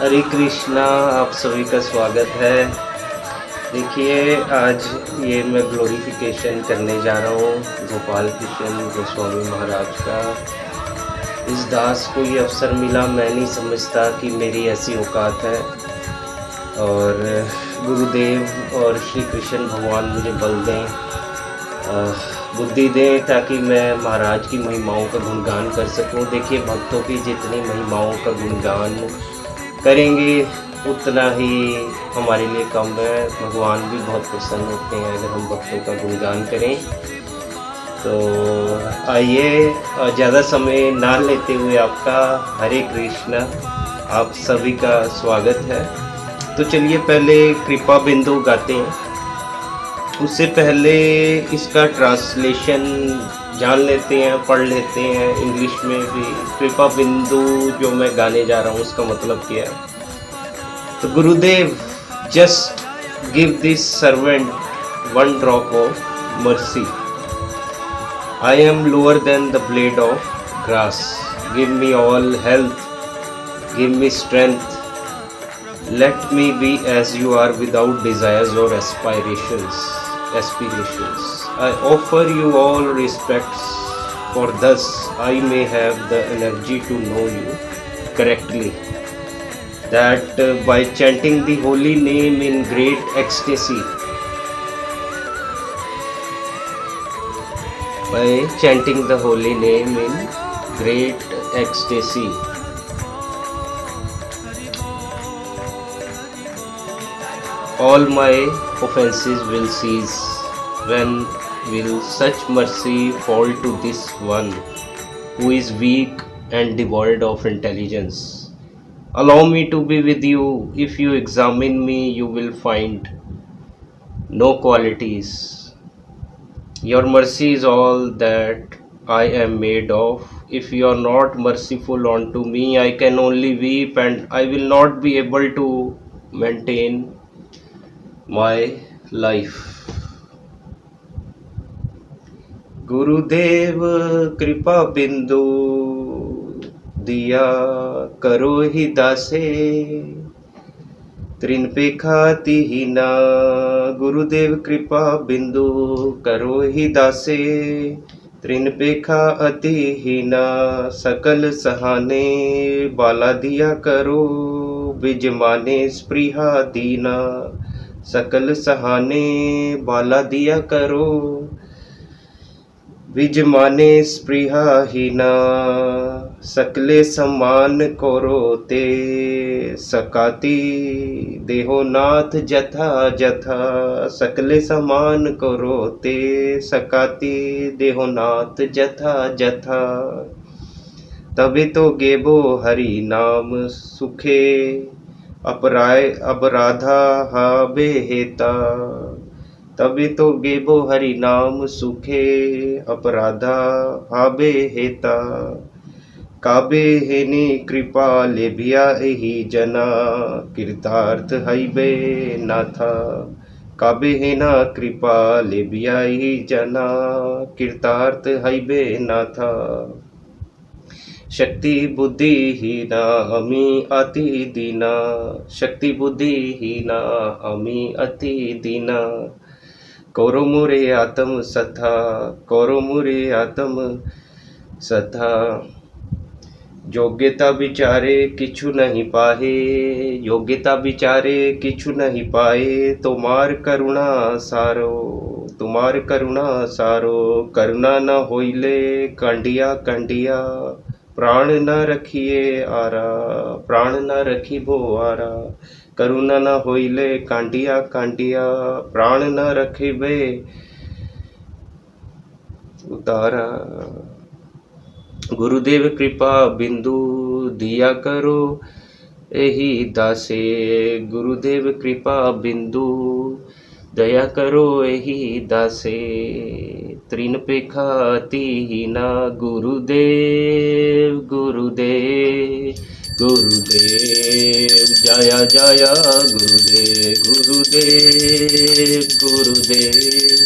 हरे कृष्णा। आप सभी का स्वागत है। देखिए, आज ये मैं ग्लोरिफिकेशन करने जा रहा हूँ गोपाल कृष्ण गोस्वामी महाराज का। इस दास को ये अवसर मिला, मैं नहीं समझता कि मेरी ऐसी औकात है, और गुरुदेव और श्री कृष्ण भगवान मुझे बल दें, बुद्धि दें, ताकि मैं महाराज की महिमाओं का गुणगान कर सकूं। देखिए, भक्तों की जितनी महिमाओं का गुणगान करेंगे उतना ही हमारे लिए कम है। भगवान भी बहुत प्रसन्न होते हैं अगर हम भक्तों का गुणगान करें। तो आइए, ज़्यादा समय ना लेते हुए आपका हरे कृष्णा, आप सभी का स्वागत है। तो चलिए पहले कृपा बिंदु गाते हैं। उससे पहले इसका ट्रांसलेशन जान लेते हैं, पढ़ लेते हैं इंग्लिश में भी। कृपा बिंदु जो मैं गाने जा रहा हूँ उसका मतलब क्या है। तो गुरुदेव, just give this servant one drop of mercy. I am lower than the blade of grass. Give me all health, give me strength. Let me be as you are without desires or aspirations. I offer you all respects, for thus I may have the energy to know you correctly. That by chanting the holy name in great ecstasy, by chanting the holy name in great ecstasy, all my offenses will cease. When will such mercy fall to this one who is weak and devoid of intelligence? Allow me to be with you. If you examine me, you will find no qualities. Your mercy is all that I am made of. If you are not merciful unto me, I can only weep, and I will not be able to maintain my life. गुरुदेव कृपा बिंदु दिया करो ही दासे, त्रिनपेखातिहीना। गुरुदेव कृपा बिंदु करो ही दासे, त्रिनपेखा अतिहीना। सकल सहाने बाला दिया करो, विजमाने स्पृहा दीना। सकल सहाने बाला दिया करो, विजमाने स्पृहा हीना। सकले समान करो ते सकाती, देहो नाथ जथा जथा। सकले समान करो ते सकाती, देहो नाथ जथा जथा। तभी तो गेबो हरि नाम सुखे, अपराधा हा बेहेता। तभी तो गेबो हरि नाम सुखे, अपराधा हाबे हेता। काबे हेनी कृपा लेभिया ही जना, कृतार्थ हईबे नाथा। काबे हेना कृपा लेभिया ही जना, कृतार्थ हईबे नाथा। शक्ति बुद्धि हीना अमी अति दीना, शक्ति बुद्धि हीना अमी अति दीना। कौरो मुरे आत्म सथा, कौरो मुरे आत्म सथा। योग्यता विचारे किछु नहीं पाहे, योग्यता विचारे किछु नहीं पाए। तुम्हार करुणा सारो, तुम्हार करुणा सारो। करुणा न होइले कंडिया कंडिया, प्राण न रखिए आरा, प्राण न रखिबो आरा। करुणा न होइले कांडिया कांडिया, प्राण न रखिबे उतारा। गुरुदेव कृपा बिंदु दिया करो एही दासे, गुरुदेव कृपा बिंदु दया करो एही दासे। त्रिनपेखा अतिहीना, गुरुदेव गुरुदेव गुरुदेव। जया जया गुरुदेव गुरुदेव गुरुदेव।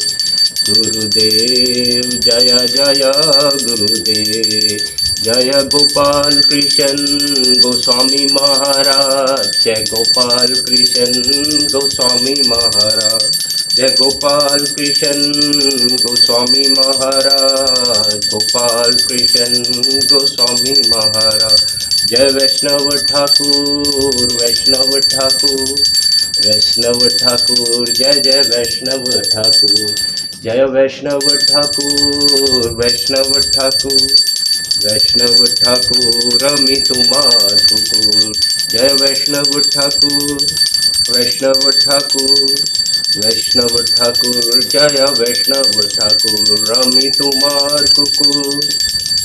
गुरुदेव जय जय गुरुदेव, जय गोपाल कृष्ण गोस्वामी महाराज, जय गोपाल कृष्ण गोस्वामी महाराज, जय गोपाल कृष्ण गोस्वामी महाराज, गोपाल कृष्ण गोस्वामी महाराज। जय वैष्णव ठाकुर, वैष्णव ठाकुर, वैष्णव ठाकुर, जय जय वैष्णव ठाकुर, जय वैष्णव ठाकुर, वैष्णव ठाकुर, वैष्णव ठाकुर अमी तुम्हार कुकुर। जय वैष्णव ठाकुर, वैष्णव ठाकुर, वैष्णव ठाकुर, जय वैष्णव ठाकुर अमी तुम्हार कुकुर,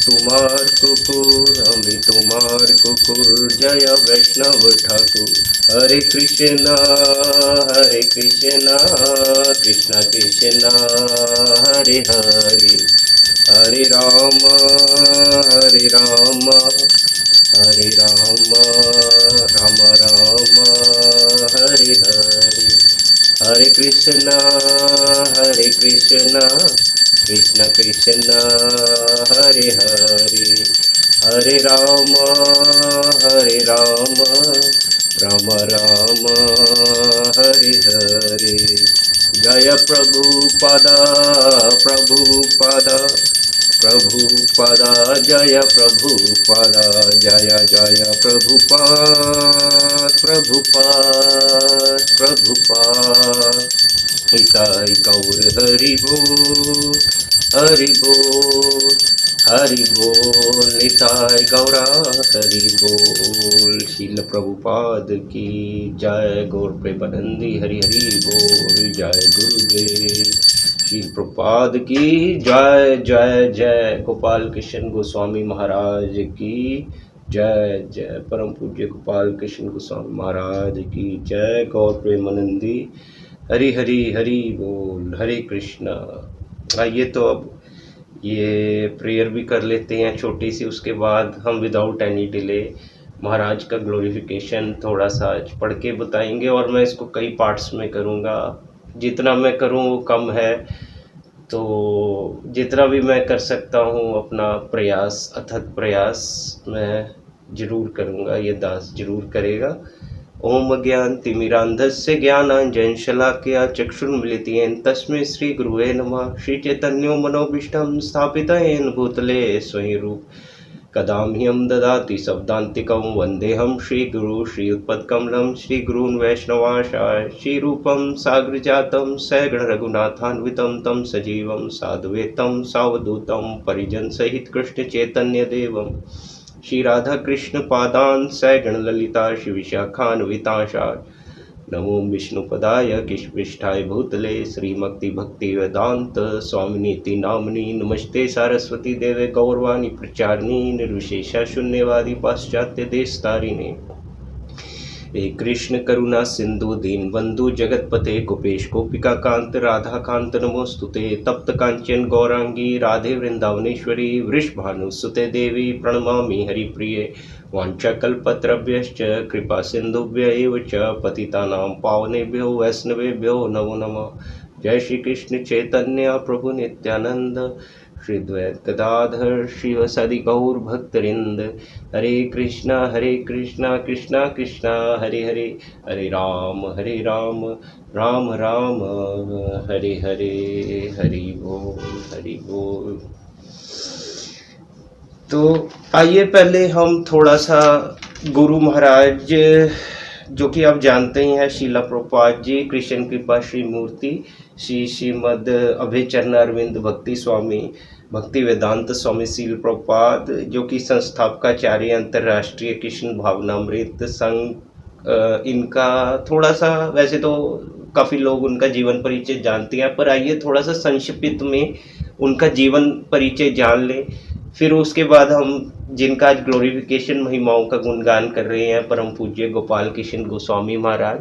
तुम्हार कुकुर अमी तुम्हार कुकुर। जय वैष्णव ठाकुर। हरे कृष्णा, हरे कृष्णा, कृष्णा कृष्णा, हरे हरे, हरे राम, हरे राम, हरे राम, राम राम, हरे हरे, हरे कृष्णा, हरे कृष्णा, कृष्ण कृष्ण, हरे हरे, हरे राम, हरे राम, राम राम, हरे हरे। जय प्रभुपदा, प्रभुपदा, प्रभुपदा, जय प्रभुपदा, जय जय प्रभुपाद, प्रभुपाद, प्रभुपाद। निताय गौर हरि बोल, हरि बोल, हरि बोल, निताय गौरा हरि बोल। शील प्रभुपाद की जय, गौर प्रेमानंदी हरि हरि बोल। जय गुरुदेव शील प्रभुपाद की जय, जय जय गोपाल कृष्ण गोस्वामी महाराज की जय, जय परम पूज्य गोपाल कृष्ण गोस्वामी महाराज की जय। गौर प्रेमानंदी हरि हरि हरि बोल। हरे कृष्णा। आइए तो अब ये प्रेयर भी कर लेते हैं छोटी सी, उसके बाद हम विदाउट एनी डिले महाराज का ग्लोरिफिकेशन थोड़ा सा पढ़ के बताएंगे। और मैं इसको कई पार्ट्स में करूँगा, जितना मैं करूँ वो कम है, तो जितना भी मैं कर सकता हूँ अपना प्रयास, अथक प्रयास मैं जरूर करूँगा, ये दास जरूर करेगा। ओम ज्ञानतिमिरान्धस्य ज्ञानाञ्जनशलाकया चक्षुर्मिलितं तस्मै श्रीगुरुवे नमः। श्रीचैतन्यो मनोभीष्टं स्थापित येन भूतले स्वयं रूप कदा ह्यं ददाति शब्दान्तिकं वन्देऽहं श्रीगुरु श्रीयुत्पत्कमलं। श्रीगुरून् वैष्णवांश्च श्रीरूपं साग्रजातं सगण रघुनाथान्वितं तं सजीवं साद्वैतं सावधूतं परिजनसहित कृष्ण चैतन्य देवं श्री राधा कृष्ण पादान सगण ललिता श्री विशाखान्वितांशात्। नमो विष्णुपदाय कृष्णपृष्ठाय भूतले श्रीमक्ति भक्ति वेदांत स्वामिनीति नामनी। नमस्ते सारस्वती देवे गौरवाणी प्रचारिणी निर्विशेषा शून्यवादी पाश्चात्य देश तारिणे। हे कृष्ण करुणा सिंधु दीन बंधु जगतपते गोपेश गोपिका कांत राधा कांत नमोस्तुते। तप्त कांचन गौरांगी राधे वृंदावनेश्वरी वृषभानुसुते देवी प्रणमामि हरिप्रिये। वाञ्छाकल्पतरुभ्यश्च कृपा सिंधुभ्य एव च पतितानां पावनेभ्यो वैष्णवेभ्यो नमो नमः। जय श्री कृष्ण चैतन्य प्रभु नित्यानंद श्री द्वैत गदाधर शिवसदि गौर भक्तवृंद। हरे कृष्णा कृष्णा कृष्णा हरे हरे, हरे राम राम राम हरे हरे। हरि बोल, हरि बोल। तो आइए पहले हम थोड़ा सा गुरु महाराज, जो कि आप जानते ही हैं, शीला प्रभुपाद जी कृष्ण कृपा श्री मूर्ति श्री श्रीमद अभय चरण अरविंद भक्ति स्वामी भक्ति वेदांत स्वामी शील प्रभुपाद, जो कि संस्थापकाचार्य अंतर्राष्ट्रीय कृष्ण भावनामृत संघ, इनका थोड़ा सा, वैसे तो काफ़ी लोग उनका जीवन परिचय जानते हैं, पर आइए थोड़ा सा संक्षिप्त में उनका जीवन परिचय जान लें। फिर उसके बाद हम जिनका आज ग्लोरिफिकेशन महिमाओं का गुणगान कर रहे हैं, परम पूज्य गोपाल कृष्ण गोस्वामी महाराज,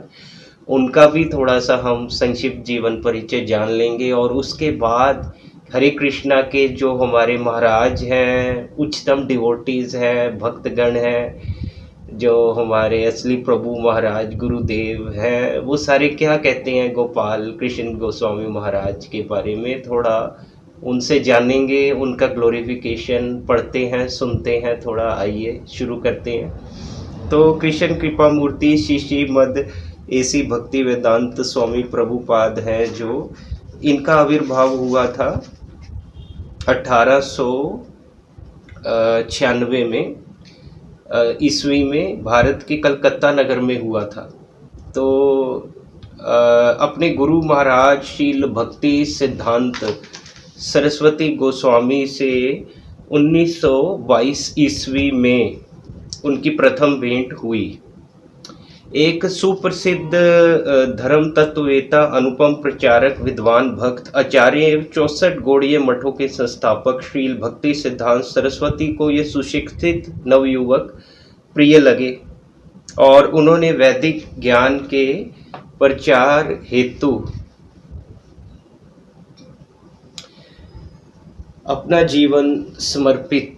उनका भी थोड़ा सा हम संक्षिप्त जीवन परिचय जान लेंगे। और उसके बाद हरे कृष्णा के जो हमारे महाराज हैं, उच्चतम डिवोटीज़ हैं, भक्तगण हैं, जो हमारे असली प्रभु महाराज गुरुदेव हैं, वो सारे क्या कहते हैं गोपाल कृष्ण गोस्वामी महाराज के बारे में, थोड़ा उनसे जानेंगे, उनका ग्लोरिफिकेशन पढ़ते हैं, सुनते हैं। थोड़ा आइए शुरू करते हैं। तो कृष्ण कृपा मूर्ति श्री श्रीमद एसी भक्ति वेदांत स्वामी प्रभुपाद हैं, जो इनका आविर्भाव हुआ था 1896 में ईस्वी में, भारत के कलकत्ता नगर में हुआ था। तो अपने गुरु महाराज शील भक्ति सिद्धांत सरस्वती गोस्वामी से 1922 ईस्वी में उनकी प्रथम भेंट हुई। एक सुप्रसिद्ध धर्म तत्ववेता, अनुपम प्रचारक, विद्वान भक्त, आचार्य एवं 64 गौड़ीय मठों के संस्थापक श्रील भक्ति सिद्धांत सरस्वती को ये सुशिक्षित नवयुवक प्रिय लगे और उन्होंने वैदिक ज्ञान के प्रचार हेतु अपना जीवन समर्पित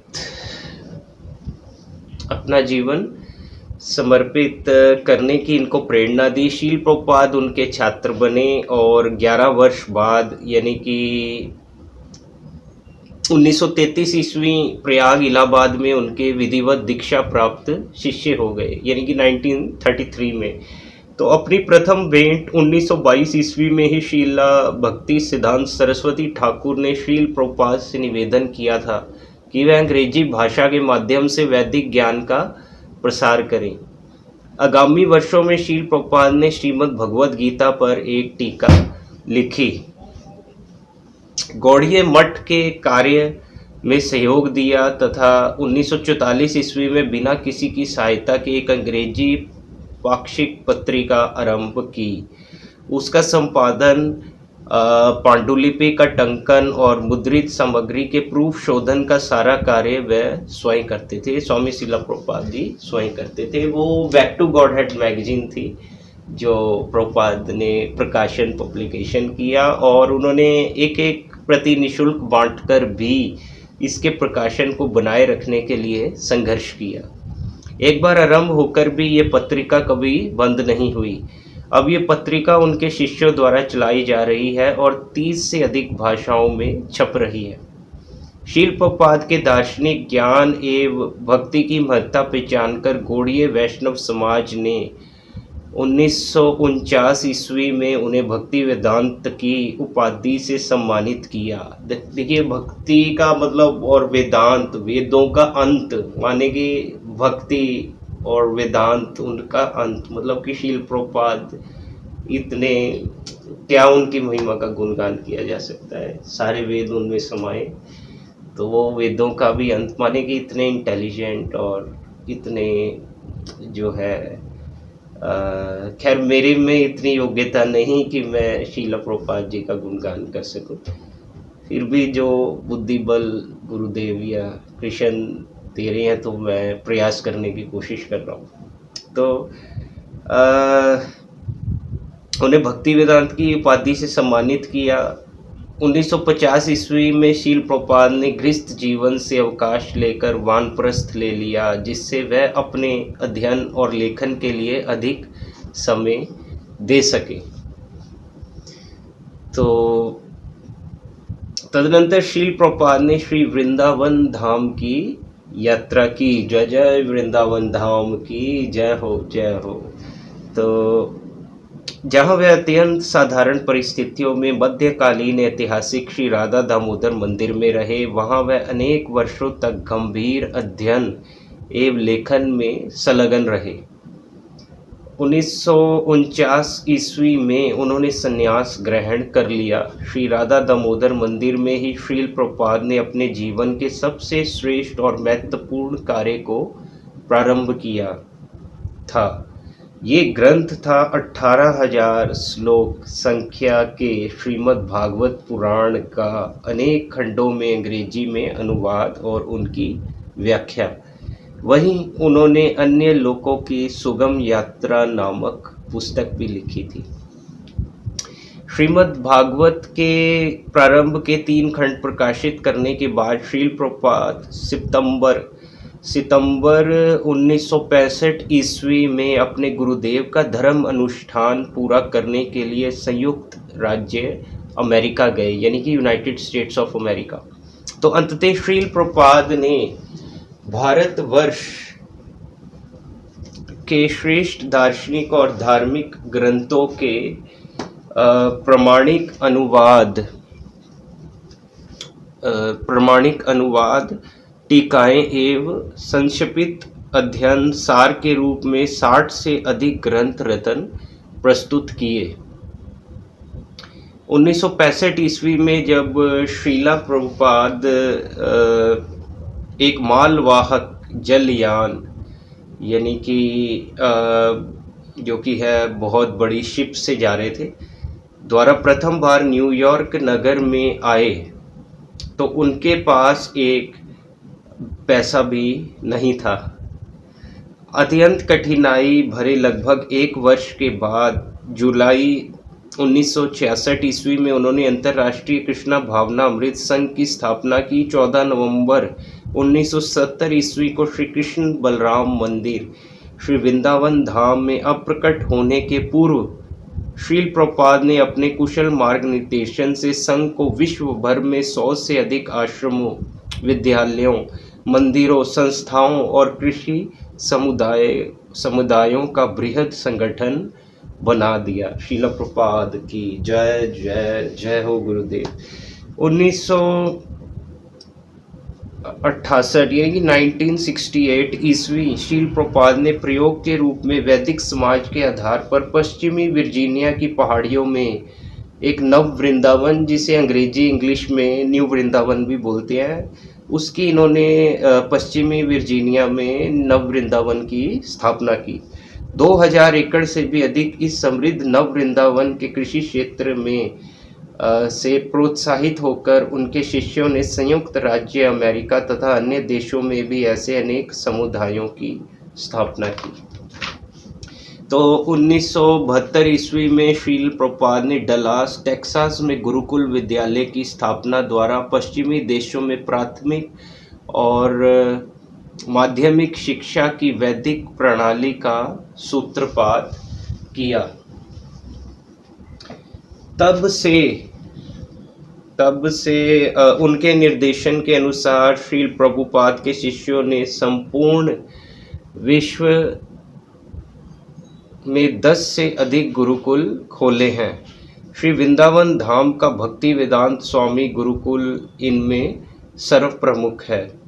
करने की इनको प्रेरणा दी। शील प्रभुपाद उनके छात्र बने और 11 वर्ष बाद यानी कि 1933 ईस्वी प्रयाग इलाहाबाद में उनके विधिवत दीक्षा प्राप्त शिष्य हो गए, यानी कि 1933 में। तो अपनी प्रथम भेंट 1922 ईस्वी में ही शीला भक्ति सिद्धांत सरस्वती ठाकुर ने शील प्रभुपाद से निवेदन किया था कि वह अंग्रेजी भाषा के माध्यम से वैदिक ज्ञान का प्रसार करें। आगामी वर्षों में शील प्रभुपाद ने श्रीमद् भगवद गीता पर एक टीका लिखी, गौड़ीय मठ के कार्य में सहयोग दिया तथा 1944 ईस्वी में बिना किसी की सहायता के एक अंग्रेजी पाक्षिक पत्रिका आरंभ की। उसका संपादन, पांडुलिपि का टंकन और मुद्रित सामग्री के प्रूफ शोधन का सारा कार्य वह स्वयं करते थे। स्वामी शिला प्रभुपाद जी स्वयं करते थे। वो बैक टू गॉडहेड मैगजीन थी जो प्रभुपाद ने प्रकाशन पब्लिकेशन किया और उन्होंने एक एक प्रति निःशुल्क बांटकर भी इसके प्रकाशन को बनाए रखने के लिए संघर्ष किया। एक बार आरंभ होकर भी ये पत्रिका कभी बंद नहीं हुई। अब ये पत्रिका उनके शिष्यों द्वारा चलाई जा रही है और 30 से अधिक भाषाओं में छप रही है। शील प्रभुपाद के दार्शनिक ज्ञान एवं भक्ति की महत्ता पहचानकर गौड़ीय वैष्णव समाज ने 1949 ईस्वी में उन्हें भक्ति वेदांत की उपाधि से सम्मानित किया। देखिए, भक्ति का मतलब और वेदांत, वेदों का अंत माने कि भक्ति और वेदांत उनका अंत, मतलब कि शील प्रभुपाद इतने, क्या उनकी महिमा का गुणगान किया जा सकता है। सारे वेद उनमें समाये, तो वो वेदों का भी अंत माने कि इतने इंटेलिजेंट और इतने जो है, खैर मेरे में इतनी योग्यता नहीं कि मैं शीला प्रभुपाद जी का गुणगान कर सकूं। फिर भी जो बुद्धि बल गुरुदेव या कृष्ण दे रहे हैं तो मैं प्रयास करने की कोशिश कर रहा हूँ। तो उन्हें भक्ति वेदांत की उपाधि से सम्मानित किया। 1950 ईस्वी में शील प्रभुपाद ने गृहस्थ जीवन से अवकाश लेकर वानप्रस्थ ले लिया, जिससे वह अपने अध्ययन और लेखन के लिए अधिक समय दे सके। तो तदनंतर शील प्रभुपाद ने श्री वृंदावन धाम की यात्रा की। जय जय वृंदावन धाम की जय हो, जय हो। तो जहाँ वे अत्यंत साधारण परिस्थितियों में मध्यकालीन ऐतिहासिक श्री राधा दामोदर मंदिर में रहे, वहाँ वह अनेक वर्षों तक गंभीर अध्ययन एवं लेखन में संलग्न रहे। 1949 ईस्वी में उन्होंने संन्यास ग्रहण कर लिया। श्री राधा दामोदर मंदिर में ही श्रील प्रभुपाद ने अपने जीवन के सबसे श्रेष्ठ और महत्वपूर्ण कार्य को प्रारंभ किया था। ये ग्रंथ था 18,000 श्लोक संख्या के श्रीमद् भागवत पुराण का अनेक खंडों में अंग्रेजी में अनुवाद और उनकी व्याख्या। वहीं उन्होंने अन्य लोकों की सुगम यात्रा नामक पुस्तक भी लिखी थी। श्रीमद् भागवत के प्रारंभ के 3 खंड प्रकाशित करने के बाद श्रील प्रभुपाद सितंबर सितंबर 1965 ईस्वी में अपने गुरुदेव का धर्म अनुष्ठान पूरा करने के लिए संयुक्त राज्य अमेरिका गए, यानी कि यूनाइटेड स्टेट्स ऑफ अमेरिका। तो अंततः श्रील प्रभुपाद ने भारतवर्ष के श्रेष्ठ दार्शनिक और धार्मिक ग्रंथों के प्रमाणिक अनुवाद, टीकाएं एवं संक्षिप्त अध्ययन सार के रूप में 60 से अधिक ग्रंथ रत्न प्रस्तुत किए। 1965 ईस्वी में जब श्रीला प्रभुपाद एक मालवाहक जलयान, यानी कि जो कि है बहुत बड़ी शिप से जा रहे थे, द्वारा प्रथम बार न्यूयॉर्क नगर में आए, तो उनके पास एक पैसा भी नहीं था। अत्यंत कठिनाई भरे लगभग 1 वर्ष के बाद जुलाई 1966 ईस्वी में उन्होंने अंतर्राष्ट्रीय कृष्णा भावना अमृत संघ की स्थापना की। 14 नवंबर 1970 ईस्वी को श्री कृष्ण बलराम मंदिर श्री वृंदावन धाम में अप्रकट होने के पूर्व श्रील प्रभुपाद ने अपने कुशल मार्ग निर्देशन से संघ को विश्व भर में 100 से अधिक आश्रमों, विद्यालयों, मंदिरों, संस्थाओं और कृषि समुदायों का बृहद संगठन बना दिया। श्रील प्रभुपाद की जय जय जय हो गुरुदेव। 1968 यानी कि 1968 ईस्वी श्रील प्रभुपाद ने प्रयोग के रूप में वैदिक समाज के आधार पर पश्चिमी वर्जीनिया की पहाड़ियों में एक नव वृंदावन, जिसे अंग्रेजी इंग्लिश में न्यू वृंदावन भी बोलते हैं, उसकी इन्होंने पश्चिमी वर्जीनिया में नव वृंदावन की स्थापना की। 2000 एकड़ से भी अधिक इस समृद्ध नव वृंदावन के कृषि क्षेत्र में से प्रोत्साहित होकर उनके शिष्यों ने संयुक्त राज्य अमेरिका तथा अन्य देशों में भी ऐसे अनेक समुदायों की स्थापना की। तो 1972 ईस्वी में श्रील प्रभुपाद ने डलास, टेक्सास में गुरुकुल विद्यालय की स्थापना द्वारा पश्चिमी देशों में प्राथमिक और माध्यमिक शिक्षा की वैदिक प्रणाली का सूत्रपात किया। तब से उनके निर्देशन के अनुसार श्रील प्रभुपाद के शिष्यों ने संपूर्ण विश्व में 10 से अधिक गुरुकुल खोले हैं। श्री वृंदावन धाम का भक्ति वेदांत स्वामी गुरुकुल इनमें सर्वप्रमुख है।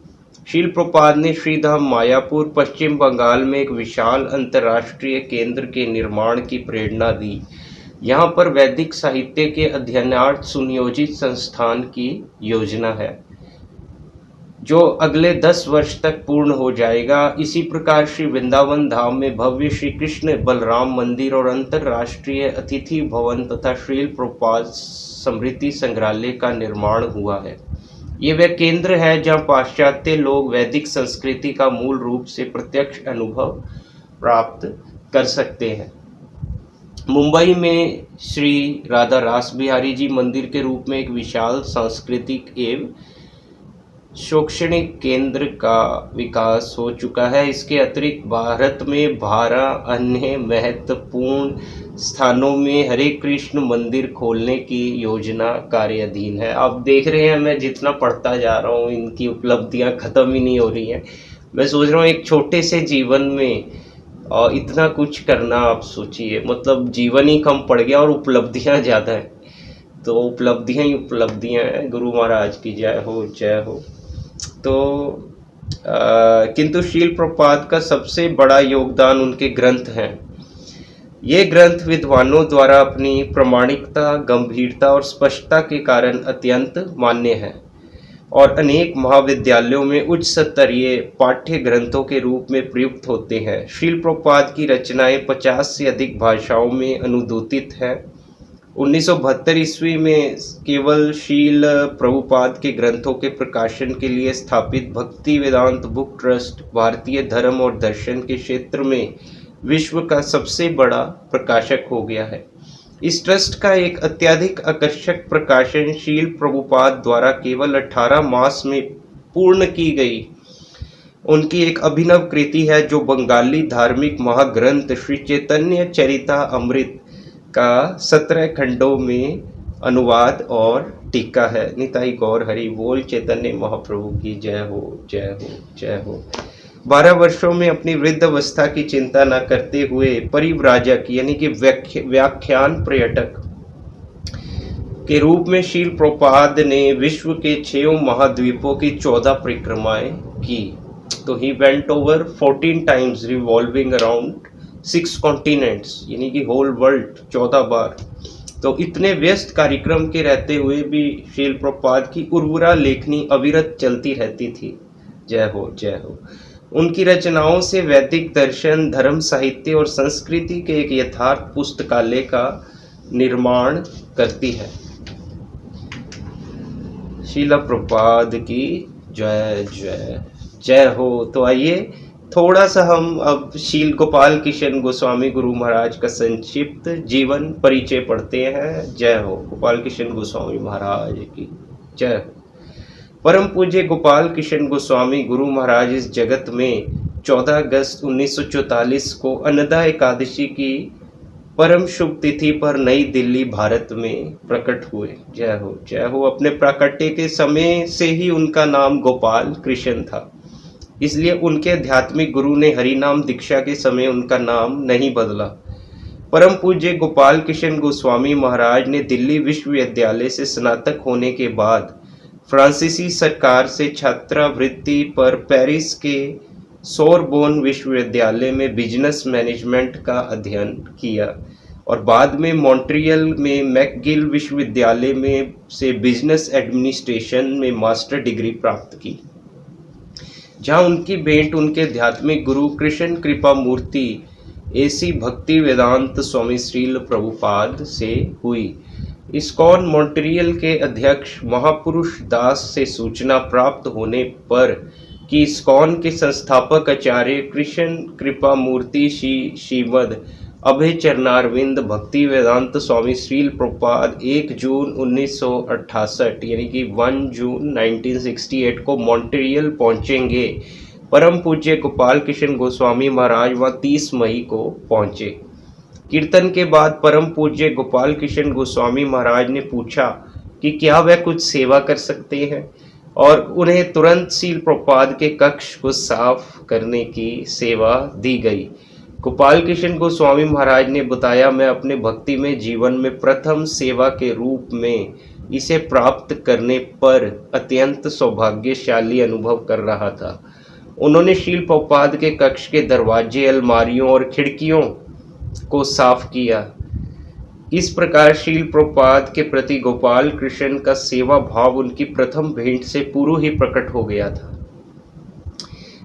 श्रील प्रभुपाद ने श्रीधाम मायापुर, पश्चिम बंगाल में एक विशाल अंतर्राष्ट्रीय केंद्र के निर्माण की प्रेरणा दी। यहाँ पर वैदिक साहित्य के अध्ययनार्थ सुनियोजित संस्थान की योजना है, जो अगले 10 वर्ष तक पूर्ण हो जाएगा। इसी प्रकार श्री वृंदावन धाम में भव्य श्री कृष्ण बलराम मंदिर और अंतर्राष्ट्रीय अतिथि भवन तथा श्रील प्रभुपाद स्मृति संग्रहालय का निर्माण हुआ है। ये वह केंद्र है जहाँ पाश्चात्य लोग वैदिक संस्कृति का मूल रूप से प्रत्यक्ष अनुभव प्राप्त कर सकते हैं। मुंबई में श्री राधा रास बिहारी जी मंदिर के रूप में एक विशाल सांस्कृतिक एवं शैक्षणिक केंद्र का विकास हो चुका है। इसके अतिरिक्त भारत में 12 अन्य महत्वपूर्ण स्थानों में हरे कृष्ण मंदिर खोलने की योजना कार्याधीन है। आप देख रहे हैं, मैं जितना पढ़ता जा रहा हूँ इनकी उपलब्धियाँ ख़त्म ही नहीं हो रही हैं। मैं सोच रहा हूँ एक छोटे से जीवन में और इतना कुछ करना, आप सोचिए, मतलब जीवन ही कम पड़ गया और उपलब्धियां ज़्यादा हैं। तो उपलब्धियां ही उपलब्धियां हैं। गुरु महाराज की जय हो जय हो। तो किंतु श्रील प्रभुपाद का सबसे बड़ा योगदान उनके ग्रंथ हैं। ये ग्रंथ विद्वानों द्वारा अपनी प्रामाणिकता, गंभीरता और स्पष्टता के कारण अत्यंत मान्य हैं और अनेक महाविद्यालयों में उच्च स्तरीय पाठ्य ग्रंथों के रूप में प्रयुक्त होते हैं। श्रील प्रभुपाद की रचनाएं 50 से अधिक भाषाओं में अनुदित हैं। 1972 ईस्वी में केवल श्रील प्रभुपाद के ग्रंथों के प्रकाशन के लिए स्थापित भक्ति वेदांत बुक ट्रस्ट भारतीय धर्म और दर्शन के क्षेत्र में विश्व का सबसे बड़ा प्रकाशक हो गया है। इस ट्रस्ट का एक अत्यधिक आकर्षक प्रकाशन श्रील प्रभुपाद द्वारा केवल 18 मास में पूर्ण की गई उनकी एक अभिनव कृति है जो बंगाली धार्मिक महाग्रंथ श्री चैतन्य चरितामृत का 17 खंडों में अनुवाद और टीका है। निताई गौर हरि बोल, चैतन्य महाप्रभु की जय हो, जय हो, जय हो। 12 वर्षों में अपनी वृद्धावस्था की चिंता न करते हुए परिव्राजक यानी कि व्याख्यान पर्यटक के रूप में शील प्रभुपाद ने विश्व के 6 महाद्वीपों की 14 परिक्रमाएं की। तो he went over 14 times revolving around 6 continents, यानी कि होल वर्ल्ड 14 बार। तो इतने व्यस्त कार्यक्रम के रहते हुए भी शील प्रभुपाद की उर्वरा लेखनी अविरत चलती रहती थी। जय हो, जय हो। उनकी रचनाओं से वैदिक दर्शन, धर्म, साहित्य और संस्कृति के एक यथार्थ पुस्तकालय का निर्माण करती है। शीला प्रभुपाद की जय जय जय हो। तो आइए थोड़ा सा हम अब शील गोपाल किशन गोस्वामी गुरु महाराज का संक्षिप्त जीवन परिचय पढ़ते हैं। जय हो, गोपाल किशन गोस्वामी महाराज की जय हो। परम पूज्य गोपाल किशन गोस्वामी गुरु महाराज इस जगत में 14 अगस्त 1944 को अन्नदा एकादशी की परम शुभ तिथि पर नई दिल्ली भारत में प्रकट हुए। जय हो, जय हो। अपने प्राकट्य के समय से ही उनका नाम गोपाल कृष्ण था, इसलिए उनके आध्यात्मिक गुरु ने हरि नाम दीक्षा के समय उनका नाम नहीं बदला। परम पूज्य गोपाल किशन गोस्वामी महाराज ने दिल्ली विश्वविद्यालय से स्नातक होने के बाद फ्रांसीसी सरकार से छात्रवृत्ति पर पेरिस के सोरबोन विश्वविद्यालय में बिजनेस मैनेजमेंट का अध्ययन किया और बाद में मॉन्ट्रियल में मैकगिल विश्वविद्यालय में से बिजनेस एडमिनिस्ट्रेशन में मास्टर डिग्री प्राप्त की, जहां उनकी भेंट उनके आध्यात्मिक गुरु कृष्ण कृपा मूर्ति एसी भक्ति वेदांत स्वामी श्रील प्रभुपाद से हुई। इस्कॉन मॉन्ट्रियल के अध्यक्ष महापुरुष दास से सूचना प्राप्त होने पर कि इस्कॉन के संस्थापक आचार्य कृष्ण कृपा मूर्ति श्रीमद अभय चरणारविंद भक्ति वेदांत स्वामी श्रील प्रभुपाद 1 जून 1968 यानी कि 1 जून 1968 को मॉन्ट्रियल पहुंचेंगे। परम पूज्य गोपाल किशन गोस्वामी महाराज वहां 30 मई को पहुंचे। कीर्तन के बाद परम पूज्य गोपाल किशन गोस्वामी महाराज ने पूछा कि क्या वह कुछ सेवा कर सकते हैं, और उन्हें तुरंत शील प्रभुपाद के कक्ष को साफ करने की सेवा दी गई। गोपाल किशन गोस्वामी महाराज ने बताया, मैं अपने भक्ति में जीवन में प्रथम सेवा के रूप में इसे प्राप्त करने पर अत्यंत सौभाग्यशाली अनुभव कर रहा था। उन्होंने शील प्रभुपाद के कक्ष के दरवाजे, अलमारियों और खिड़कियों को साफ किया। इस प्रकार शील प्रभुपाद के प्रति गोपाल कृष्ण का सेवा भाव उनकी प्रथम भेंट से पूर्व ही प्रकट हो गया था।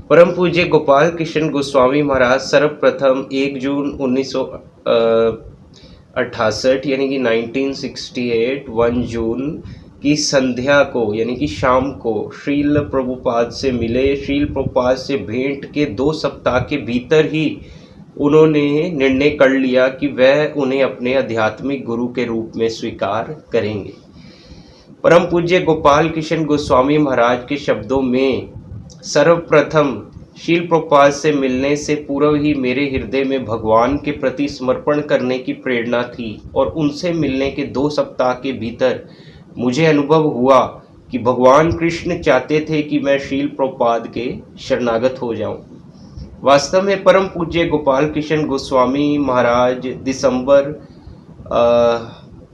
परम पूज्य गोपाल कृष्ण गोस्वामी महाराज सर्वप्रथम 1 जून 1968 यानी कि 1968 1 जून की संध्या को यानी कि शाम को श्रील प्रभुपाद से मिले। श्रील प्रभुपाद से भेंट के 2 सप्ताह के भीतर ही उन्होंने निर्णय कर लिया कि वह उन्हें अपने आध्यात्मिक गुरु के रूप में स्वीकार करेंगे। परम पूज्य गोपाल किशन गोस्वामी महाराज के शब्दों में, सर्वप्रथम शील प्रभुपाद से मिलने से पूर्व ही मेरे हृदय में भगवान के प्रति समर्पण करने की प्रेरणा थी और उनसे मिलने के 2 सप्ताह के भीतर मुझे अनुभव हुआ कि भगवान कृष्ण चाहते थे कि मैं शील प्रभुपाद के शरणागत हो जाऊं। वास्तव में परम पूज्य गोपाल किशन गोस्वामी महाराज दिसंबर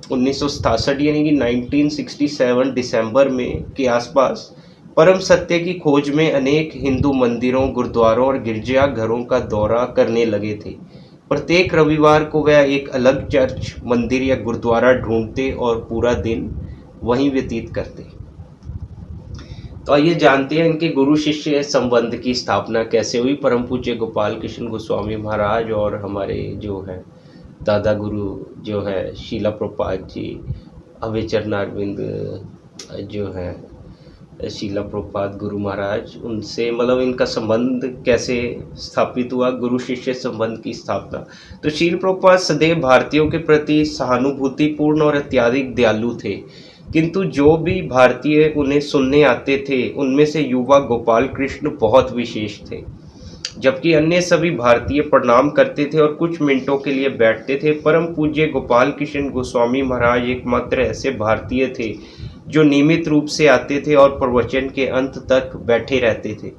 1967 यानी कि 1967 दिसंबर में के आसपास परम सत्य की खोज में अनेक हिंदू मंदिरों, गुरुद्वारों और गिरजाघरों का दौरा करने लगे थे। प्रत्येक रविवार को वह एक अलग चर्च, मंदिर या गुरुद्वारा ढूंढते और पूरा दिन वहीं व्यतीत करते। तो आइए जानते हैं इनके गुरु शिष्य संबंध की स्थापना कैसे हुई। परम पूज्य गोपाल कृष्ण गोस्वामी महाराज और हमारे जो है दादा गुरु जो है शीला प्रभुपाद जी, अभय चरणारविंद जो है शीला प्रभुपाद गुरु महाराज, उनसे मतलब इनका संबंध कैसे स्थापित हुआ, गुरु शिष्य संबंध की स्थापना। तो शील प्रभुपाद सदैव भारतीयों के प्रति सहानुभूतिपूर्ण और अत्यधिक दयालु थे। किंतु जो भी भारतीय उन्हें सुनने आते थे उनमें से युवा गोपाल कृष्ण बहुत विशेष थे। जबकि अन्य सभी भारतीय प्रणाम करते थे और कुछ मिनटों के लिए बैठते थे, परम पूज्य गोपाल कृष्ण गोस्वामी महाराज एकमात्र ऐसे भारतीय थे जो नियमित रूप से आते थे और प्रवचन के अंत तक बैठे रहते थे।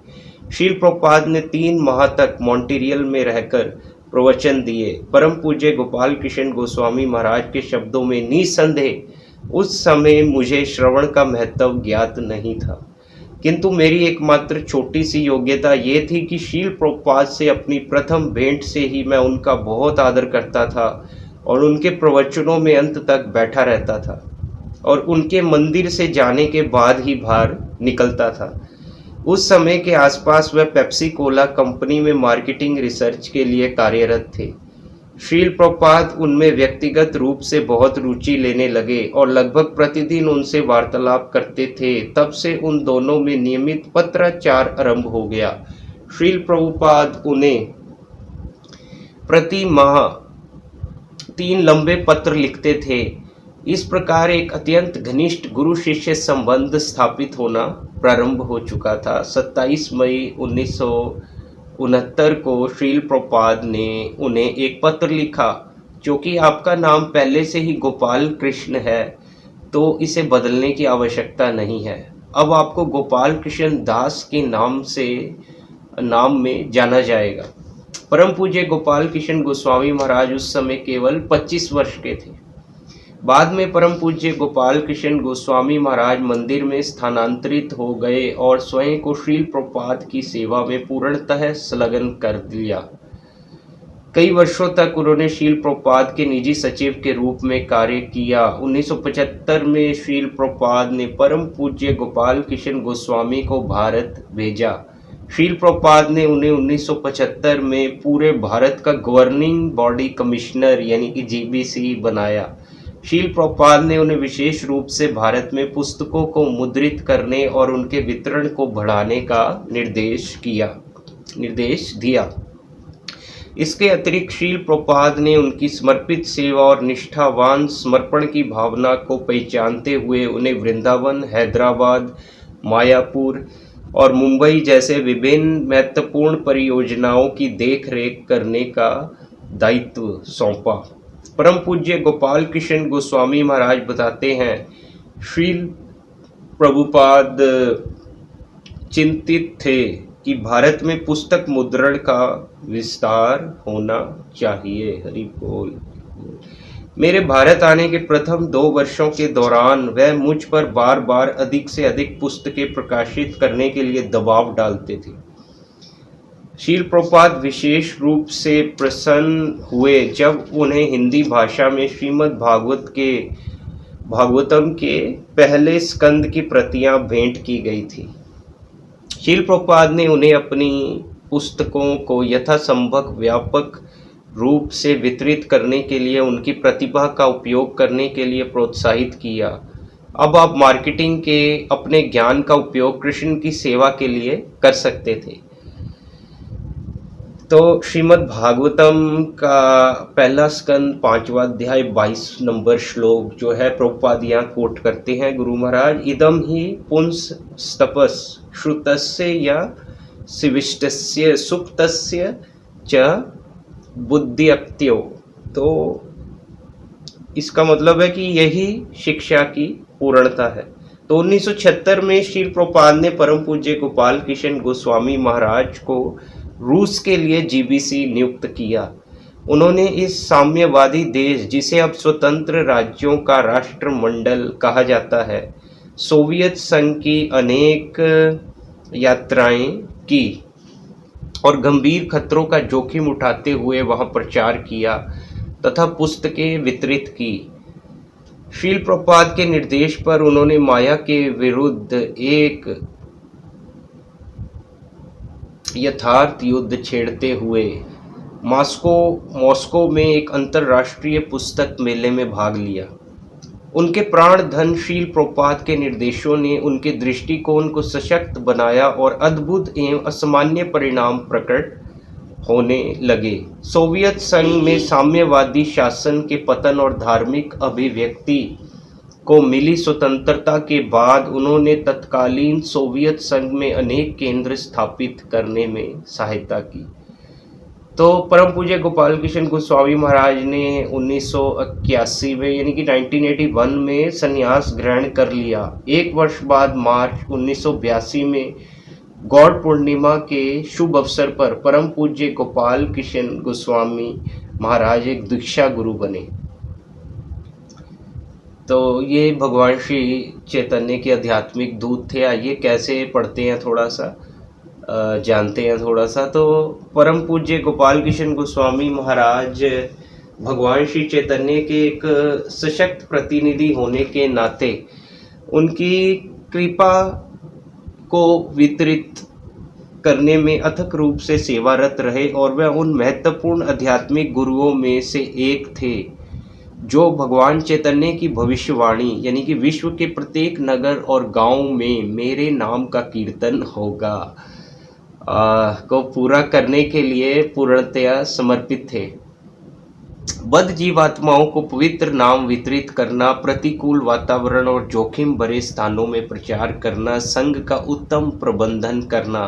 श्रील प्रभुपाद ने 3 माह तक मॉन्ट्रियल में रहकर प्रवचन दिए। परम पूज्य गोपाल कृष्ण गोस्वामी महाराज के शब्दों में निसंदेह उस समय मुझे श्रवण का महत्व ज्ञात नहीं था, किंतु मेरी एकमात्र छोटी सी योग्यता ये थी कि श्रील प्रभुपाद से अपनी प्रथम भेंट से ही मैं उनका बहुत आदर करता था और उनके प्रवचनों में अंत तक बैठा रहता था और उनके मंदिर से जाने के बाद ही बाहर निकलता था। उस समय के आसपास वह पेप्सी कोला कंपनी में मार्केटिंग रिसर्च के लिए कार्यरत थे। श्रील प्रभुपाद उनमें व्यक्तिगत रूप से बहुत रुचि लेने लगे और लगभग प्रतिदिन उनसे वार्तालाप करते थे। तब से उन दोनों में नियमित पत्राचार आरंभ हो गया। श्रील प्रभुपाद उन्हें प्रति माह 3 लंबे पत्र लिखते थे। इस प्रकार एक अत्यंत घनिष्ठ गुरु शिष्य संबंध स्थापित होना प्रारंभ हो चुका था। 27 मई 1969 को श्रील प्रभुपाद ने उन्हें एक पत्र लिखा, जो कि आपका नाम पहले से ही गोपाल कृष्ण है तो इसे बदलने की आवश्यकता नहीं है। अब आपको गोपाल कृष्ण दास के नाम में जाना जाएगा। परम पूज्य गोपाल कृष्ण गोस्वामी महाराज उस समय केवल 25 वर्ष के थे। बाद में परम पूज्य गोपाल कृष्ण गोस्वामी महाराज मंदिर में स्थानांतरित हो गए और स्वयं को श्रील प्रभुपाद की सेवा में पूर्णतः संलग्न कर दिया। कई वर्षों तक उन्होंने श्रील प्रभुपाद के निजी सचिव के रूप में कार्य किया। 1975 में श्रील प्रभुपाद ने परम पूज्य गोपाल कृष्ण गोस्वामी को भारत भेजा। श्रील प्रभुपाद ने उन्हें 1975 में पूरे भारत का गवर्निंग बॉडी कमिश्नर यानी कि जीबीसी बनाया। श्रील प्रभुपाद ने उन्हें विशेष रूप से भारत में पुस्तकों को मुद्रित करने और उनके वितरण को बढ़ाने का निर्देश दिया। इसके अतिरिक्त श्रील प्रभुपाद ने उनकी समर्पित सेवा और निष्ठावान समर्पण की भावना को पहचानते हुए उन्हें वृंदावन, हैदराबाद, मायापुर और मुंबई जैसे विभिन्न महत्वपूर्ण परियोजनाओं की देखरेख करने का दायित्व सौंपा। परम पूज्य गोपाल कृष्ण गोस्वामी महाराज बताते हैं, श्रील प्रभुपाद चिंतित थे कि भारत में पुस्तक मुद्रण का विस्तार होना चाहिए। हरि बोल। मेरे भारत आने के प्रथम 2 वर्षों के दौरान वह मुझ पर बार बार अधिक से अधिक पुस्तकें प्रकाशित करने के लिए दबाव डालते थे। श्रील प्रभुपाद विशेष रूप से प्रसन्न हुए जब उन्हें हिंदी भाषा में श्रीमद् भागवतम के पहले स्कंद की प्रतियां भेंट की गई थी। श्रील प्रभुपाद ने उन्हें अपनी पुस्तकों को यथासंभव व्यापक रूप से वितरित करने के लिए उनकी प्रतिभा का उपयोग करने के लिए प्रोत्साहित किया। अब आप मार्केटिंग के अपने ज्ञान का उपयोग कृष्ण की सेवा के लिए कर सकते थे। तो श्रीमद् भागवतम का पहला स्कंद 5वां अध्याय 22 नंबर श्लोक जो है प्रभुपाद यहाँ कोट करते हैं गुरु महाराज, इदम ही पुंस स्तपस श्रुतस्य या शिविष्टस्य सुप्तस्य च बुद्धियक्त्यो। तो इसका मतलब है कि यही शिक्षा की पूर्णता है। तो 1976 में श्रील प्रभुपाद ने परम पूज्य गोपाल कृष्ण गोस्वामी महाराज को रूस के लिए जीबीसी नियुक्त किया। उन्होंने इस साम्यवादी देश, जिसे अब स्वतंत्र राज्यों का राष्ट्रमंडल कहा जाता है, सोवियत संघ की अनेक यात्राएं की और गंभीर खतरों का जोखिम उठाते हुए वहां प्रचार किया तथा पुस्तकें वितरित की। श्रील प्रभुपाद के निर्देश पर उन्होंने माया के विरुद्ध एक यथार्थ युद्ध छेड़ते हुए मॉस्को में एक अंतर्राष्ट्रीय पुस्तक मेले में भाग लिया। उनके प्राण धन श्रील प्रभुपाद के निर्देशों ने उनके दृष्टिकोण को सशक्त बनाया और अद्भुत एवं असामान्य परिणाम प्रकट होने लगे। सोवियत संघ में साम्यवादी शासन के पतन और धार्मिक अभिव्यक्ति को मिली स्वतंत्रता के बाद उन्होंने तत्कालीन सोवियत संघ में अनेक केंद्र स्थापित करने में सहायता की। तो परम पूज्य गोपाल कृष्ण गोस्वामी महाराज ने 1981 में यानी कि 1981 में संन्यास ग्रहण कर लिया। एक वर्ष बाद मार्च 1982 में गौड़ पूर्णिमा के शुभ अवसर पर परम पूज्य गोपाल कृष्ण गोस्वामी महाराज एक दीक्षा गुरु बने। तो ये भगवान श्री चैतन्य के आध्यात्मिक दूत थे। आइए कैसे पढ़ते हैं, थोड़ा सा जानते हैं थोड़ा सा। तो परम पूज्य गोपाल कृष्ण गोस्वामी महाराज भगवान श्री चैतन्य के एक सशक्त प्रतिनिधि होने के नाते उनकी कृपा को वितरित करने में अथक रूप से सेवारत रहे और वह उन महत्वपूर्ण आध्यात्मिक गुरुओं में से एक थे जो भगवान चैतन्य की भविष्यवाणी यानी कि विश्व के प्रत्येक नगर और गांव में मेरे नाम का कीर्तन होगा को पूरा करने के लिए पूर्णतया समर्पित थे। बद्ध जीवात्माओं को पवित्र नाम वितरित करना, प्रतिकूल वातावरण और जोखिम भरे स्थानों में प्रचार करना, संघ का उत्तम प्रबंधन करना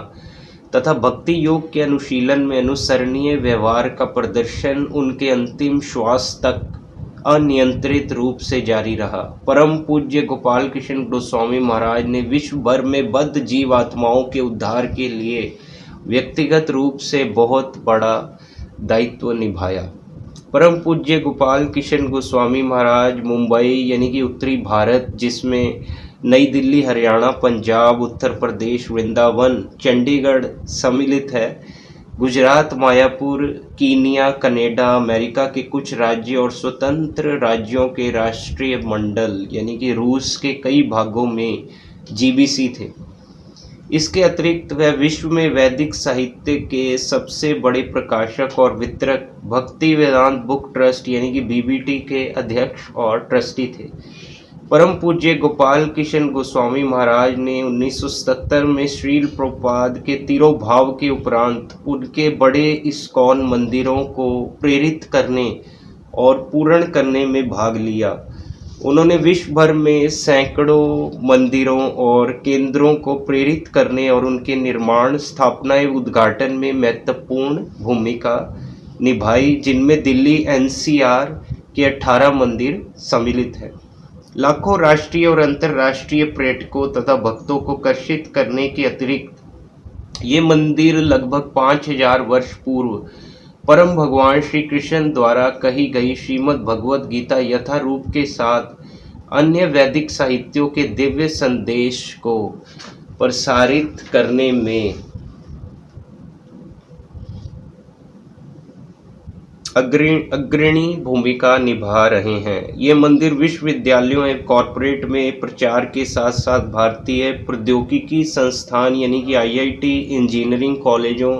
तथा भक्ति योग के अनुशीलन में अनुसरणीय व्यवहार का प्रदर्शन उनके अंतिम श्वास तक अनियंत्रित रूप से जारी रहा। परम पूज्य गोपाल कृष्ण गोस्वामी महाराज ने विश्व भर में बद्ध जीवात्माओं के उद्धार के लिए व्यक्तिगत रूप से बहुत बड़ा दायित्व निभाया। परम पूज्य गोपाल कृष्ण गोस्वामी महाराज मुंबई यानी कि उत्तरी भारत, जिसमें नई दिल्ली, हरियाणा, पंजाब, उत्तर प्रदेश, वृंदावन, चंडीगढ़ सम्मिलित है, Gujarat, Mayapur, Kenya, Canada, America के कुछ राज्य और स्वतंत्र राज्यों के राष्ट्रीय मंडल यानी कि रूस के कई भागों में जीबीसी थे। इसके अतिरिक्त वह विश्व में वैदिक साहित्य के सबसे बड़े प्रकाशक और वितरक भक्ति वेदांत बुक ट्रस्ट यानी कि बीबीटी के अध्यक्ष और ट्रस्टी थे। परम पूज्य गोपाल कृष्ण गोस्वामी महाराज ने 1977 में श्रील प्रभुपाद के तिरोभाव के उपरांत उनके बड़े इस्कॉन मंदिरों को प्रेरित करने और पूर्ण करने में भाग लिया। उन्होंने विश्व भर में सैकड़ों मंदिरों और केंद्रों को प्रेरित करने और उनके निर्माण, स्थापना एवं उद्घाटन में महत्वपूर्ण भूमिका निभाई, जिनमें दिल्ली एनसीआर के 18 मंदिर सम्मिलित हैं। लाखों राष्ट्रीय और अंतर्राष्ट्रीय पर्यटकों तथा भक्तों को आकर्षित करने के अतिरिक्त ये मंदिर लगभग 5000 वर्ष पूर्व परम भगवान श्री कृष्ण द्वारा कही गई श्रीमद् भगवद गीता यथारूप के साथ अन्य वैदिक साहित्यों के दिव्य संदेश को प्रसारित करने में अग्रणी भूमिका निभा रहे हैं। ये मंदिर विश्वविद्यालयों एवं कॉरपोरेट में प्रचार के साथ साथ भारतीय प्रौद्योगिकी संस्थान यानी कि आईआईटी, इंजीनियरिंग कॉलेजों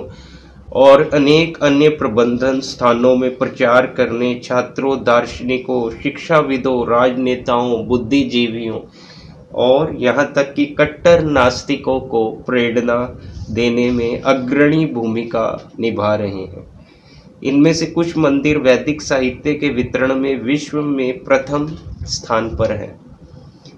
और अनेक अन्य प्रबंधन स्थानों में प्रचार करने, छात्रों, दार्शनिकों, शिक्षाविदों, राजनेताओं, बुद्धिजीवियों और यहाँ तक कि कट्टर नास्तिकों को प्रेरणा देने में अग्रणी भूमिका निभा रहे हैं। इनमें से कुछ मंदिर वैदिक साहित्य के वितरण में विश्व में प्रथम स्थान पर है।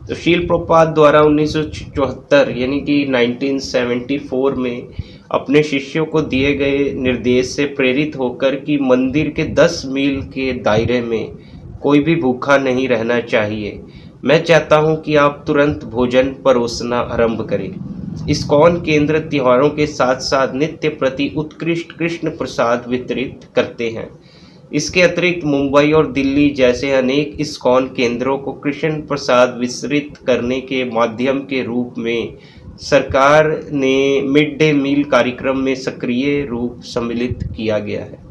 तो श्रील प्रभुपाद द्वारा 1974 यानी कि 1974 में अपने शिष्यों को दिए गए निर्देश से प्रेरित होकर कि मंदिर के 10 मील के दायरे में कोई भी भूखा नहीं रहना चाहिए। मैं चाहता हूं कि आप तुरंत भोजन परोसना आरंभ करें। इस्कॉन केंद्र त्योहारों के साथ साथ नित्य प्रति उत्कृष्ट कृष्ण प्रसाद वितरित करते हैं। इसके अतिरिक्त मुंबई और दिल्ली जैसे अनेक इस्कॉन केंद्रों को कृष्ण प्रसाद वितरित करने के माध्यम के रूप में सरकार ने मिड डे मील कार्यक्रम में सक्रिय रूप सम्मिलित किया गया है।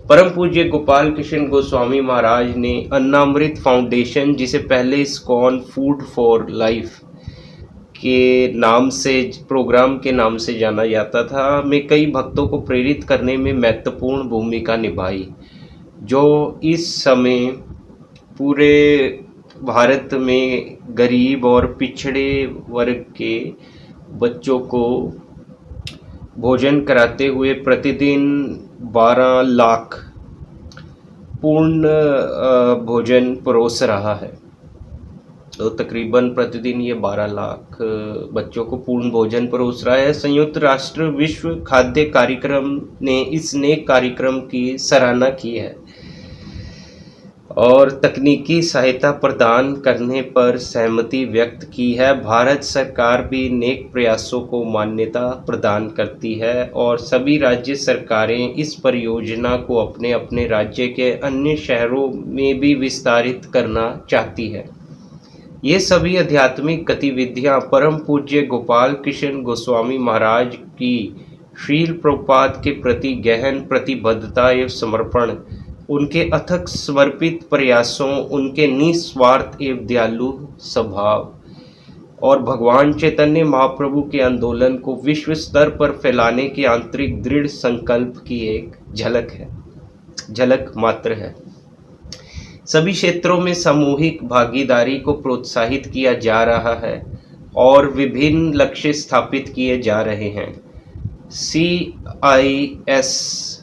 परम पूज्य गोपाल कृष्ण गोस्वामी महाराज ने अन्नामृत फाउंडेशन, जिसे पहले इस्कॉन फूड फॉर लाइफ के नाम से प्रोग्राम के नाम से जाना जाता था, में कई भक्तों को प्रेरित करने में महत्वपूर्ण भूमिका निभाई, जो इस समय पूरे भारत में गरीब और पिछड़े वर्ग के बच्चों को भोजन कराते हुए प्रतिदिन 12 लाख पूर्ण भोजन परोस रहा है। तो तकरीबन प्रतिदिन ये 12 लाख बच्चों को पूर्ण भोजन परोस रहा है। संयुक्त राष्ट्र विश्व खाद्य कार्यक्रम ने इस नेक कार्यक्रम की सराहना की है और तकनीकी सहायता प्रदान करने पर सहमति व्यक्त की है। भारत सरकार भी नेक प्रयासों को मान्यता प्रदान करती है और सभी राज्य सरकारें इस परियोजना को अपने अपने राज्य के अन्य शहरों में भी विस्तारित करना चाहती है। ये सभी आध्यात्मिक गतिविधियां परम पूज्य गोपाल कृष्ण गोस्वामी महाराज की श्रील प्रभुपाद के प्रति गहन प्रतिबद्धता एवं समर्पण, उनके अथक समर्पित प्रयासों, उनके निस्वार्थ एवं दयालु स्वभाव और भगवान चैतन्य महाप्रभु के आंदोलन को विश्व स्तर पर फैलाने के आंतरिक दृढ़ संकल्प की एक झलक मात्र है। सभी क्षेत्रों में सामूहिक भागीदारी को प्रोत्साहित किया जा रहा है और विभिन्न लक्ष्य स्थापित किए जा रहे हैं।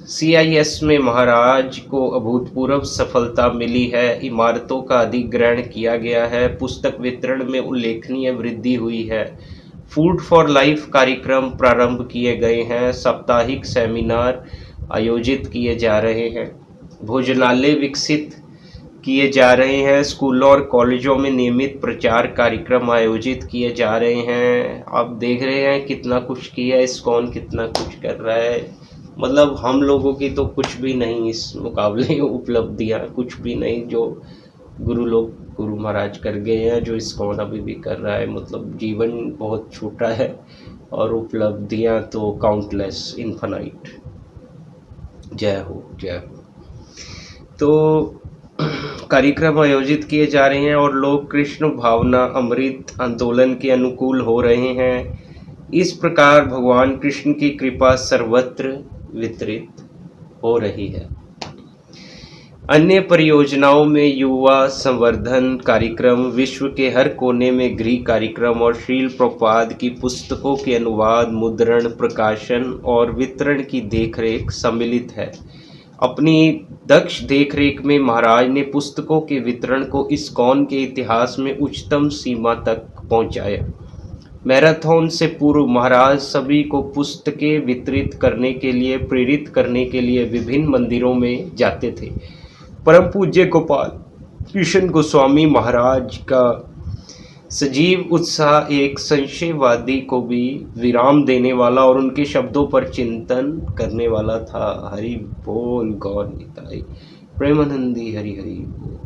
CIS में महाराज को अभूतपूर्व सफलता मिली है। इमारतों का अधिग्रहण किया गया है। पुस्तक वितरण में उल्लेखनीय वृद्धि हुई है। फूड फॉर लाइफ कार्यक्रम प्रारंभ किए गए हैं। साप्ताहिक सेमिनार आयोजित किए जा रहे हैं। भोजनालय विकसित किए जा रहे हैं। स्कूलों और कॉलेजों में नियमित प्रचार कार्यक्रम आयोजित किए जा रहे हैं। आप देख रहे हैं कितना कुछ किया, इस्कॉन कितना कुछ कर रहा है। मतलब हम लोगों की तो कुछ भी नहीं इस मुकाबले उपलब्धियां, कुछ भी नहीं जो गुरु महाराज कर गए हैं, जो इस्कॉन अभी भी कर रहा है। मतलब जीवन बहुत छोटा है और उपलब्धियां तो काउंटलेस, इन्फिनाइट। जय हो, जय हो। तो कार्यक्रम आयोजित किए जा रहे हैं और लोग कृष्ण भावना अमृत आंदोलन के अनुकूल हो रहे हैं। इस प्रकार भगवान कृष्ण की कृपा सर्वत्र वितरित हो रही है। अन्य परियोजनाओं में युवा संवर्धन कार्यक्रम, विश्व के हर कोने में गृह कार्यक्रम और श्रील प्रभुपाद की पुस्तकों के अनुवाद, मुद्रण, प्रकाशन और वितरण की देखरेख सम्मिलित है। अपनी दक्ष देखरेख में महाराज ने पुस्तकों के वितरण को इस्कॉन के इतिहास में उच्चतम सीमा तक पहुंचाया। मैराथन से पूर्व महाराज सभी को पुस्तकें वितरित करने के लिए, प्रेरित करने के लिए विभिन्न मंदिरों में जाते थे। परम पूज्य गोपाल कृष्ण गोस्वामी महाराज का सजीव उत्साह एक संशयवादी को भी विराम देने वाला और उनके शब्दों पर चिंतन करने वाला था। हरि बोल गौर निताई, प्रेमानंदी हरि हरि बोल।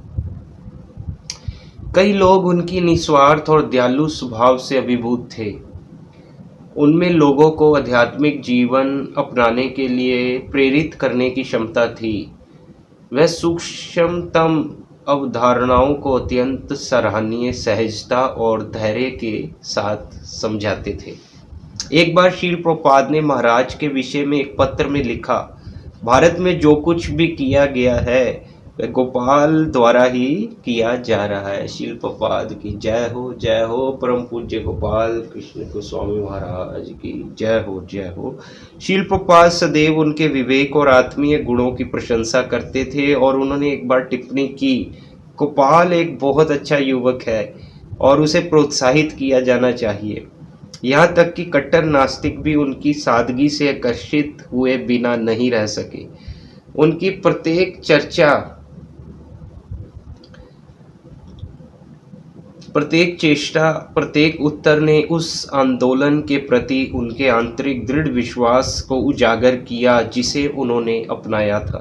कई लोग उनकी निस्वार्थ और दयालु स्वभाव से अभिभूत थे। उनमें लोगों को आध्यात्मिक जीवन अपनाने के लिए प्रेरित करने की क्षमता थी। वह सूक्ष्मतम अवधारणाओं को अत्यंत सराहनीय सहजता और धैर्य के साथ समझाते थे। एक बार श्रील प्रभुपाद ने महाराज के विषय में एक पत्र में लिखा, भारत में जो कुछ भी किया गया है वह गोपाल द्वारा ही किया जा रहा है। श्रील प्रभुपाद की जय हो, जय हो। परम पूज्य गोपाल कृष्ण गोस्वामी महाराज की जय हो, जय हो। श्रील प्रभुपाद सदैव उनके विवेक और आत्मीय गुणों की प्रशंसा करते थे और उन्होंने एक बार टिप्पणी की, गोपाल एक बहुत अच्छा युवक है और उसे प्रोत्साहित किया जाना चाहिए। यहाँ तक कि कट्टर नास्तिक भी उनकी सादगी से आकर्षित हुए बिना नहीं रह सके। उनकी प्रत्येक चेष्टा, प्रत्येक उत्तर ने उस आंदोलन के प्रति उनके आंतरिक दृढ़ विश्वास को उजागर किया जिसे उन्होंने अपनाया था।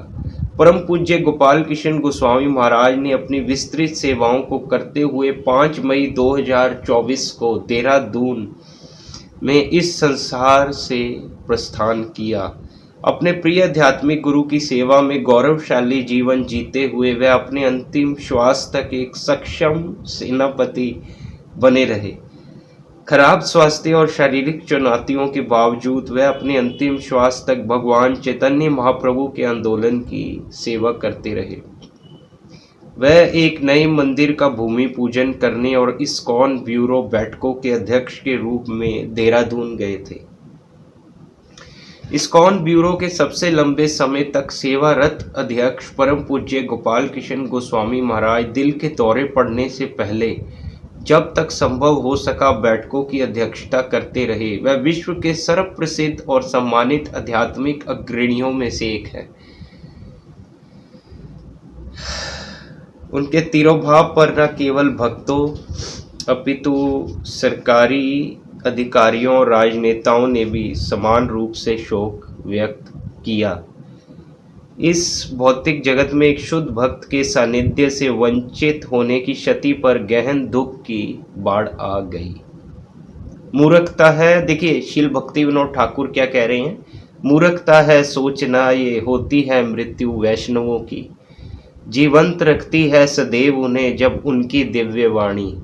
परम पूज्य गोपाल कृष्ण गोस्वामी महाराज ने अपनी विस्तृत सेवाओं को करते हुए 5 मई 2024 को देहरादून में इस संसार से प्रस्थान किया। अपने प्रिय आध्यात्मिक गुरु की सेवा में गौरवशाली जीवन जीते हुए वह अपने अंतिम श्वास तक एक सक्षम सेनापति बने रहे। खराब स्वास्थ्य और शारीरिक चुनौतियों के बावजूद वह अपने अंतिम श्वास तक भगवान चैतन्य महाप्रभु के आंदोलन की सेवा करते रहे। वह एक नए मंदिर का भूमि पूजन करने और इस्कॉन ब्यूरो बैठकों के अध्यक्ष के रूप में देहरादून गए थे। इस्कॉन ब्यूरो के सबसे लंबे समय तक सेवारत अध्यक्ष परम पूज्य गोपाल कृष्ण गोस्वामी महाराज दिल के दौरे पड़ने से पहले जब तक संभव हो सका बैठकों की अध्यक्षता करते रहे। वह विश्व के सर्वप्रसिद्ध और सम्मानित आध्यात्मिक अग्रणियों में से एक है। उनके तिरोभाव पर न केवल भक्तों अपितु सरकारी अधिकारियों और राजनेताओं ने भी समान रूप से शोक व्यक्त किया। इस भौतिक जगत में एक शुद्ध भक्त के सानिध्य से वंचित होने की क्षति पर गहन दुख की बाढ़ आ गई। मूर्खता है, देखिए शील भक्ति विनोद ठाकुर क्या कह रहे हैं, मूर्खता है सोचना ये होती है मृत्यु वैष्णवों की, जीवंत रखती है सदैव उन्हें जब उनकी दिव्य वाणी।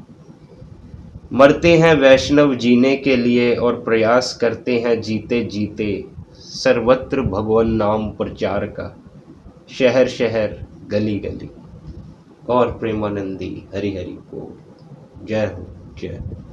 मरते हैं वैष्णव जीने के लिए और प्रयास करते हैं जीते जीते सर्वत्र भगवान नाम प्रचार का, शहर शहर गली गली। और प्रेमानंदी हरि हरि बोल। जय हो जय हो।